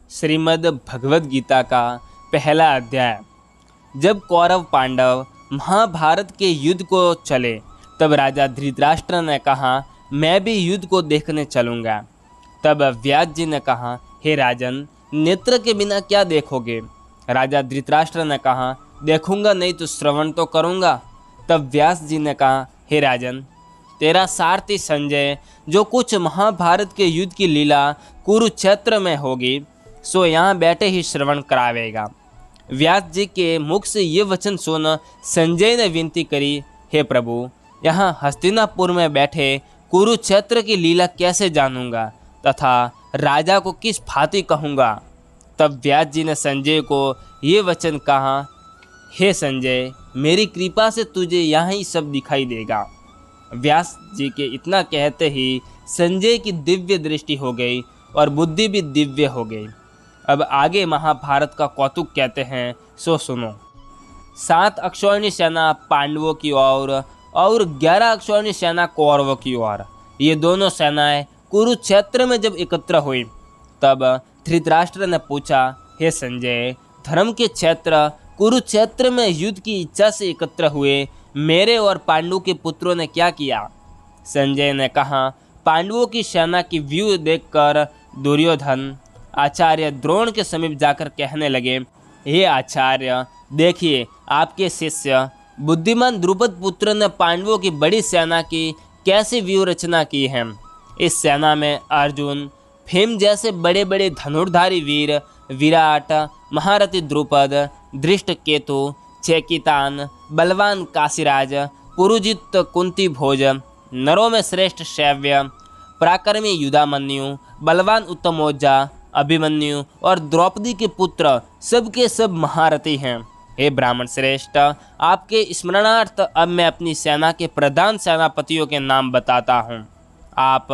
श्रीमद् भगवद गीता का पहला अध्याय। जब कौरव पांडव महाभारत के युद्ध को चले तब राजा धृतराष्ट्र ने कहा, मैं भी युद्ध को देखने चलूँगा। तब व्यास जी ने कहा, हे राजन, नेत्र के बिना क्या देखोगे? राजा धृतराष्ट्र ने कहा, देखूंगा नहीं तो श्रवण तो करूँगा। तब व्यास जी ने कहा, हे राजन, तेरा सारथी संजय जो कुछ महाभारत के युद्ध की लीला कुरुक्षेत्र में होगी सो यहाँ बैठे ही श्रवण करावेगा। व्यास जी के मुख से ये वचन सुन संजय ने विनती करी, हे प्रभु, यहाँ हस्तिनापुर में बैठे कुरुक्षेत्र की लीला कैसे जानूंगा तथा राजा को किस भांति कहूँगा। तब व्यास जी ने संजय को ये वचन कहा, हे संजय, मेरी कृपा से तुझे यहाँ ही सब दिखाई देगा। व्यास जी के इतना कहते ही संजय की दिव्य दृष्टि हो गई और बुद्धि भी दिव्य हो गई। अब आगे महाभारत का कौतुक कहते हैं, सो सुनो। 7 अक्षौहिणी सेना पांडवों की ओर और 11 अक्षौहिणी सेना कौरवों की ओर, ये दोनों सेनाएं कुरुक्षेत्र में जब एकत्र हुई तब धृतराष्ट्र ने पूछा, हे संजय, धर्म के क्षेत्र कुरुक्षेत्र में युद्ध की इच्छा से एकत्र हुए मेरे और पांडु के पुत्रों ने क्या किया? संजय ने कहा, पांडवों की सेना की व्यू देखकर दुर्योधन आचार्य द्रोण के समीप जाकर कहने लगे, हे आचार्य, देखिए आपके शिष्य बुद्धिमान द्रुपद पुत्र ने पांडवों की बड़ी सेना की कैसी व्यू रचना की है। इस सेना में अर्जुन, भीम जैसे बड़े बड़े धनुर्धारी वीर, विराट, महारथी द्रुपद, धृष्टकेतु, चेकितान, बलवान काशीराज, पुरुजित कुंती भोज, नरों में श्रेष्ठ शैव्य, पराक्रमी युधामन्यु, बलवान उत्तमोजा, अभिमन्यु और द्रौपदी के पुत्र सबके सब महारथी हैं। हे ब्राह्मण श्रेष्ठ, आपके स्मरणार्थ अब मैं अपनी सेना के प्रधान सेनापतियों के नाम बताता हूँ। आप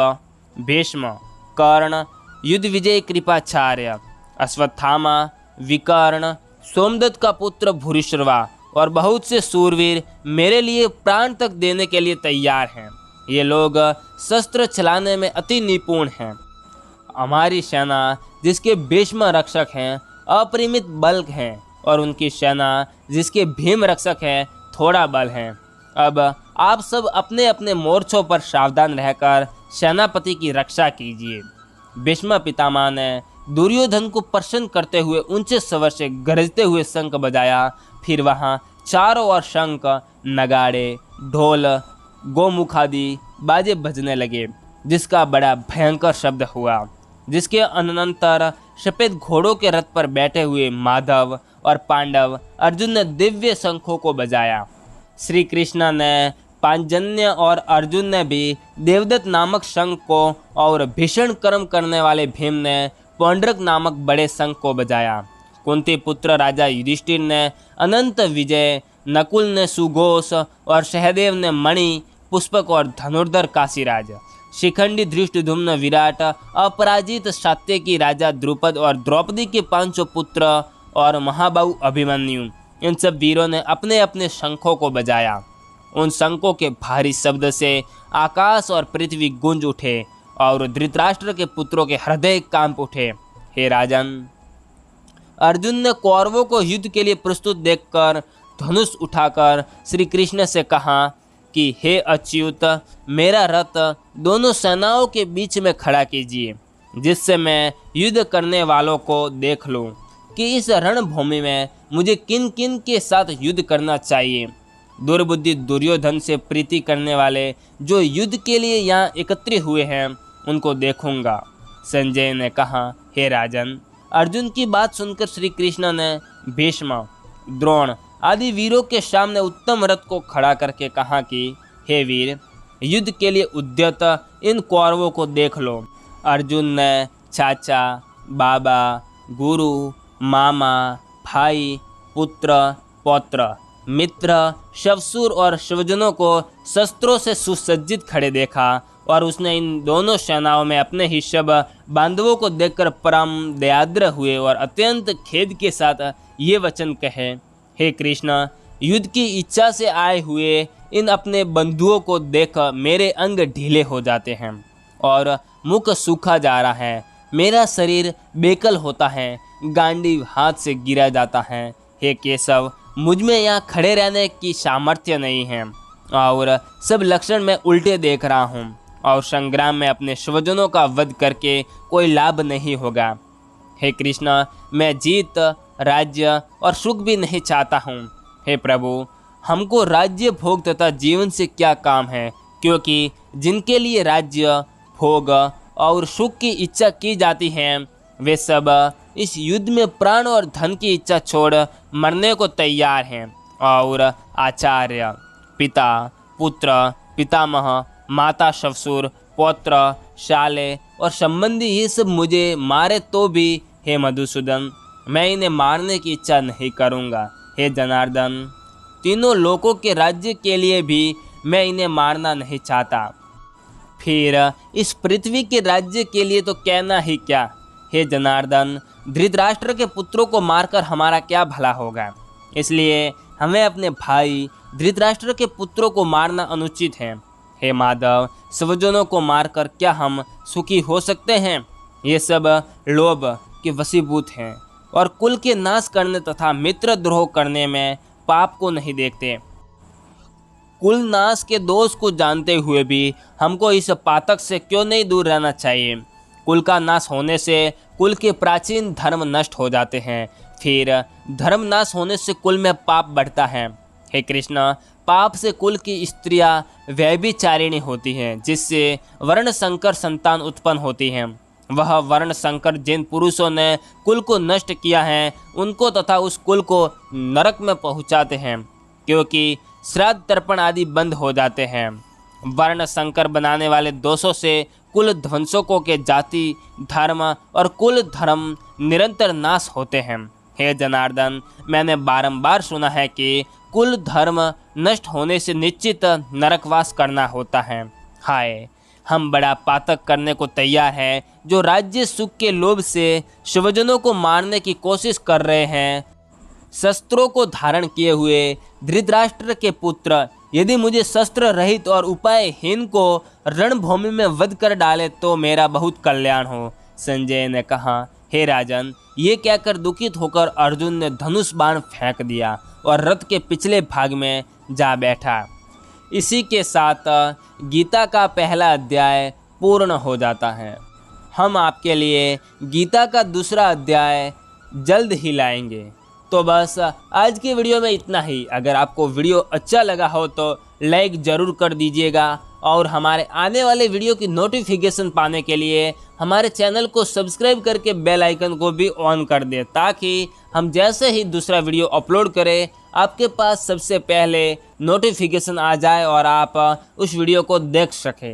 भीष्म, कर्ण, युद्ध विजय कृपाचार्य, अश्वत्थामा, विकर्ण, सोमदत्त का पुत्र भूरिश्रवा और बहुत से सूरवीर मेरे लिए प्राण तक देने के लिए तैयार हैं। ये लोग शस्त्र चलाने में अति निपुण हैं। हमारी सेना जिसके भीष्म रक्षक हैं अपरिमित बल हैं और उनकी सेना जिसके भीम रक्षक हैं थोड़ा बल हैं। अब आप सब अपने अपने मोर्चों पर सावधान रहकर सेनापति की रक्षा कीजिए। भीष्म पितामह ने दुर्योधन को प्रसन्न करते हुए ऊंचे स्वर से गरजते हुए शंख बजाया। फिर वहाँ चारों ओर शंख, नगाड़े, ढोल, गोमुखादि बाजे बजने लगे, जिसका बड़ा भयंकर शब्द हुआ। जिसके अनंतर सफेद घोड़ों के रथ पर बैठे हुए माधव और पांडव अर्जुन ने दिव्य शंखों को बजाया। श्री कृष्ण ने पांजन्य और अर्जुन ने भी देवदत्त नामक शंख को और भीषण कर्म करने वाले भीम ने पौंड्रक नामक बड़े शंख को बजाया। कुंती पुत्र राजा युधिष्ठिर ने अनंत विजय, नकुल ने सुघोष और सहदेव ने मणि, पुष्पक और धनुर्धर काशीराज, शिखंडी धृष्टद्युम्न विराट, अपराजित सात्यकी राजा द्रुपद और द्रौपदी के 500 पुत्र और महाबाहु अभिमन्यु, इन सब वीरों ने अपने अपने शंखों को बजाया। उन शंखों के भारी शब्द से आकाश और पृथ्वी गूंज उठे और धृतराष्ट्र के पुत्रों के हृदय कांप उठे। हे राजन, अर्जुन ने कौरवों को युद्ध के लिए प्रस्तुत देखकर धनुष उठाकर श्री कृष्ण से कहा कि हे अच्युत, मेरा रथ दोनों सेनाओं के बीच में खड़ा कीजिए, जिससे मैं युद्ध करने वालों को देख लूं कि इस रणभूमि में मुझे किन किन के साथ युद्ध करना चाहिए। दुर्बुद्धि दुर्योधन से प्रीति करने वाले जो युद्ध के लिए यहाँ एकत्रित हुए हैं उनको देखूंगा। संजय ने कहा, हे राजन, अर्जुन की बात सुनकर श्री कृष्ण ने भीष्म, द्रोण आदि वीरों के सामने उत्तम रथ को खड़ा करके कहा कि हे वीर, युद्ध के लिए उद्यत इन कौरवों को देख लो। अर्जुन ने चाचा, बाबा, गुरु, मामा, भाई, पुत्र, पौत्र, मित्र, शवसूर और स्वजनों को शस्त्रों से सुसज्जित खड़े देखा और उसने इन दोनों सेनाओं में अपने ही सब बांधवों को देखकर परम दयाद्र हुए और अत्यंत खेद के साथ ये वचन कहे, हे कृष्ण, युद्ध की इच्छा से आए हुए इन अपने बंधुओं को देख मेरे अंग ढीले हो जाते हैं और मुख सूखा जा रहा है। मेरा शरीर बेकल होता है, गांडीव हाथ से गिरा जाता है। हे केशव, मुझ में यहाँ खड़े रहने की सामर्थ्य नहीं है और सब लक्षण मैं उल्टे देख रहा हूँ और संग्राम में अपने स्वजनों का वध करके कोई लाभ नहीं होगा। हे कृष्ण, मैं जीत, राज्य और सुख भी नहीं चाहता हूँ। हे प्रभु, हमको राज्य, भोग तथा जीवन से क्या काम है, क्योंकि जिनके लिए राज्य, भोग और सुख की इच्छा की जाती है वे सब इस युद्ध में प्राण और धन की इच्छा छोड़ मरने को तैयार हैं। और आचार्य, पिता, पुत्र, पितामह, माता, ससुर, पौत्र, शाले और संबंधी ये सब मुझे मारे तो भी हे मधुसूदन, मैं इन्हें मारने की इच्छा नहीं करूँगा। हे जनार्दन, तीनों लोकों के राज्य के लिए भी मैं इन्हें मारना नहीं चाहता, फिर इस पृथ्वी के राज्य के लिए तो कहना ही क्या। हे जनार्दन, धृतराष्ट्र के पुत्रों को मारकर हमारा क्या भला होगा, इसलिए हमें अपने भाई धृतराष्ट्र के पुत्रों को मारना अनुचित है। हे माधव, स्वजनों को मारकर क्या हम सुखी हो सकते हैं? ये सब लोभ के वशीभूत हैं और कुल के नाश करने तथा मित्र द्रोह करने में पाप को नहीं देखते। कुल नाश के दोष को जानते हुए भी हमको इस पातक से क्यों नहीं दूर रहना चाहिए? कुल का नाश होने से कुल के प्राचीन धर्म नष्ट हो जाते हैं, फिर धर्म नाश होने से कुल में पाप बढ़ता है। हे कृष्ण, पाप से कुल की स्त्रियां व्यभिचारिणी होती हैं, जिससे वर्ण संकर संतान उत्पन्न होती हैं। वह वर्ण संकर जिन पुरुषों ने कुल को नष्ट किया है उनको तथा उस कुल को नरक में पहुंचाते हैं, क्योंकि श्राद्ध तर्पण आदि बंद हो जाते हैं। वर्ण संकर बनाने वाले दोषों से कुल ध्वंसकों के जाति, धर्म और कुल धर्म निरंतर नाश होते हैं। हे जनार्दन, मैंने बारंबार सुना है कि कुल धर्म नष्ट होने से निश्चित नरकवास करना होता है। हाय, हम बड़ा पातक करने को तैयार हैं, जो राज्य सुख के लोभ से स्वजनों को मारने की कोशिश कर रहे हैं। शस्त्रों को धारण किए हुए धृतराष्ट्र के पुत्र यदि मुझे शस्त्र रहित और उपायहीन को रणभूमि में वध कर डाले तो मेरा बहुत कल्याण हो। संजय ने कहा, हे राजन, ये कहकर दुखित होकर अर्जुन ने धनुष बाण फेंक दिया और रथ के पिछले भाग में जा बैठा। इसी के साथ गीता का पहला अध्याय पूर्ण हो जाता है। हम आपके लिए गीता का दूसरा अध्याय जल्द ही लाएंगे। तो बस आज की वीडियो में इतना ही। अगर आपको वीडियो अच्छा लगा हो तो लाइक ज़रूर कर दीजिएगा और हमारे आने वाले वीडियो की नोटिफिकेशन पाने के लिए हमारे चैनल को सब्सक्राइब करके बेल आइकन को भी ऑन कर दें, ताकि हम जैसे ही दूसरा वीडियो अपलोड करें आपके पास सबसे पहले नोटिफिकेशन आ जाए और आप उस वीडियो को देख सकें।